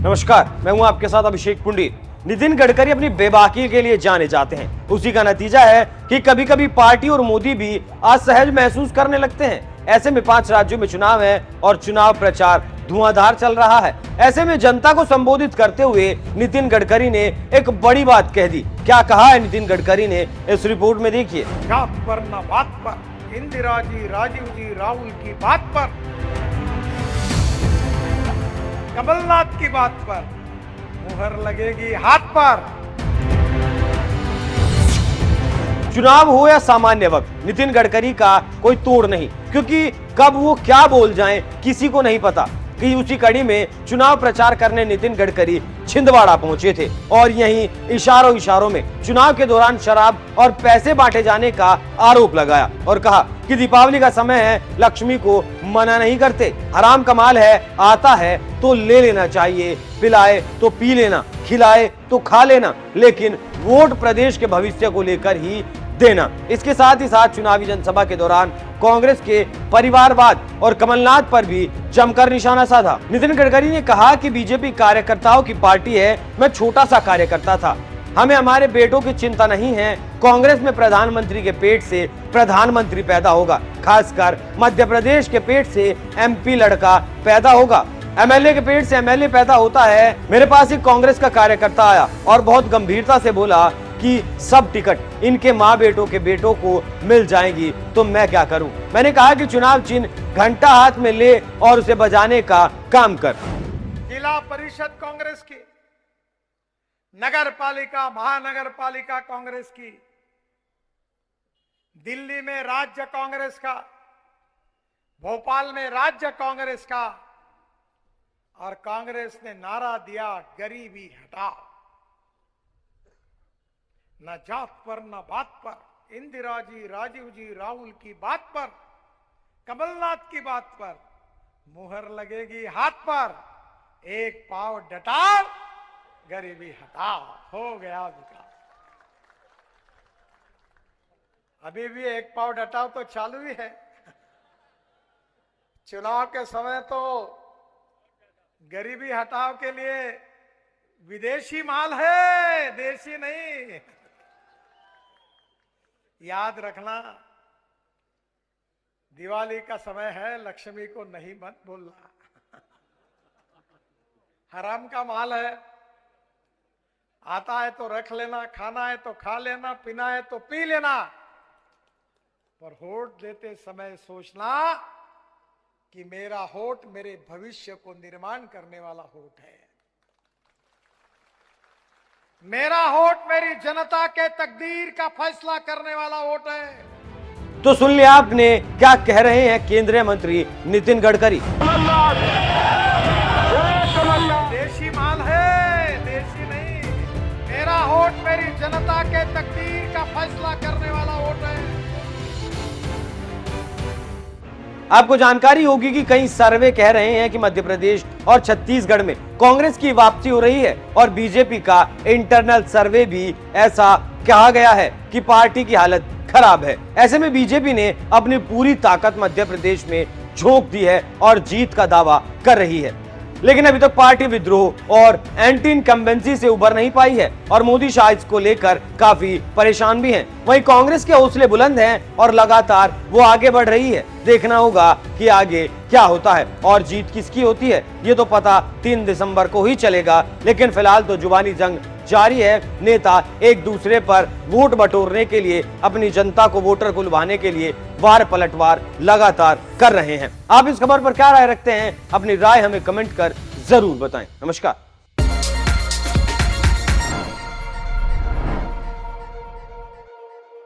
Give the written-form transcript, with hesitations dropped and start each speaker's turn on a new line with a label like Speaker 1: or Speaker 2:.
Speaker 1: नमस्कार, मैं हूं आपके साथ अभिषेक पुंडीर। नितिन गडकरी अपनी बेबाकी के लिए जाने जाते हैं। उसी का नतीजा है कि कभी कभी पार्टी और मोदी भी असहज महसूस करने लगते हैं। ऐसे में 5 राज्यों में चुनाव है और चुनाव प्रचार धुआंधार चल रहा है। ऐसे में जनता को संबोधित करते हुए नितिन गडकरी ने एक बड़ी बात कह दी। क्या कहा है नितिन गडकरी ने, इस रिपोर्ट में देखिए।
Speaker 2: जात पर न बात पर, इंदिरा जी, राजीव जी, राहुल की बात पर, कमलनाथ की बात पर मुहर लगेगी हाथ पर।
Speaker 1: चुनाव हो या सामान्य वक्त, नितिन गडकरी का कोई तोड़ नहीं, क्योंकि कब वो क्या बोल जाएं किसी को नहीं पता। कि उसी कड़ी में चुनाव प्रचार करने नितिन गडकरी छिंदवाड़ा पहुंचे थे और यहीं इशारों में चुनाव के दौरान शराब और पैसे बांटे जाने का आरोप लगाया और कहा कि दीपावली का समय है, लक्ष्मी को मना नहीं करते, हराम का माल है, आता है तो ले लेना चाहिए, पिलाए तो पी लेना, खिलाए तो खा लेना, लेकिन वोट प्रदेश के भविष्य को लेकर ही देना। इसके साथ ही साथ चुनावी जनसभा के दौरान कांग्रेस के परिवारवाद और कमलनाथ पर भी जमकर निशाना साधा। नितिन गडकरी ने कहा कि बीजेपी कार्यकर्ताओं की पार्टी है, मैं छोटा सा कार्यकर्ता था, हमें हमारे बेटों की चिंता नहीं है। कांग्रेस में प्रधानमंत्री के पेट से प्रधानमंत्री पैदा होगा, खासकर मध्य प्रदेश के पेट से एमपी लड़का पैदा होगा, एमएलए के पेट से एमएलए पैदा होता है। मेरे पास एक कांग्रेस का कार्यकर्ता आया और बहुत गंभीरता से बोला कि सब टिकट इनके माँ बेटों के बेटों को मिल जाएंगी, तो मैं क्या करूं। मैंने कहा कि चुनाव चिन्ह घंटा हाथ में ले और उसे बजाने का काम कर।
Speaker 2: जिला परिषद कांग्रेस की, नगर पालिका महानगर पालिका कांग्रेस की, दिल्ली में राज्य कांग्रेस का, भोपाल में राज्य कांग्रेस का, और कांग्रेस ने नारा दिया गरीबी हटाओ। न जात पर न बात पर, इंदिरा जी, राजीव जी, राहुल की बात पर, कमलनाथ की बात पर मुहर लगेगी हाथ पर। एक पाव डटाओ, गरीबी हटाओ, हो गया विकास। अभी भी एक पाव डटाओ तो चालू ही है। चुनाव के समय तो गरीबी हटाओ के लिए विदेशी माल है, देशी नहीं। याद रखना, दिवाली का समय है, लक्ष्मी को नहीं मत बोलना। हराम का माल है, आता है तो रख लेना, खाना है तो खा लेना, पीना है तो पी लेना, पर होठ देते समय सोचना कि मेरा होठ मेरे भविष्य को निर्माण करने वाला होठ है, मेरा होठ मेरी जनता के तकदीर का फैसला करने वाला वोट है।
Speaker 1: तो सुन लिया आपने क्या कह रहे हैं केंद्रीय मंत्री नितिन गडकरी।
Speaker 2: देशी माल है, देशी नहीं। मेरा होठ मेरी जनता के तकदीर का फैसला करने वाला वोट है।
Speaker 1: आपको जानकारी होगी कि कई सर्वे कह रहे हैं कि मध्य प्रदेश और छत्तीसगढ़ में कांग्रेस की वापसी हो रही है और बीजेपी का इंटरनल सर्वे भी ऐसा कहा गया है कि पार्टी की हालत खराब है। ऐसे में बीजेपी ने अपनी पूरी ताकत मध्य प्रदेश में झोंक दी है और जीत का दावा कर रही है, लेकिन अभी तक पार्टी विद्रोह और एंटी इनकम्बेंसी से उबर नहीं पाई है और मोदी शाह इसको लेकर काफी परेशान भी हैं। वहीं कांग्रेस के हौसले बुलंद हैं और लगातार वो आगे बढ़ रही है। देखना होगा कि आगे क्या होता है और जीत किसकी होती है, ये तो पता 3 दिसंबर को ही चलेगा। लेकिन फिलहाल तो जुबानी जंग जारी है। नेता एक दूसरे पर वोट बटोरने के लिए, अपनी जनता को, वोटर को लुभाने के लिए वार पलटवार लगातार कर रहे हैं। आप इस खबर पर क्या राय रखते हैं? अपनी राय हमें कमेंट कर जरूर बताएं। नमस्कार।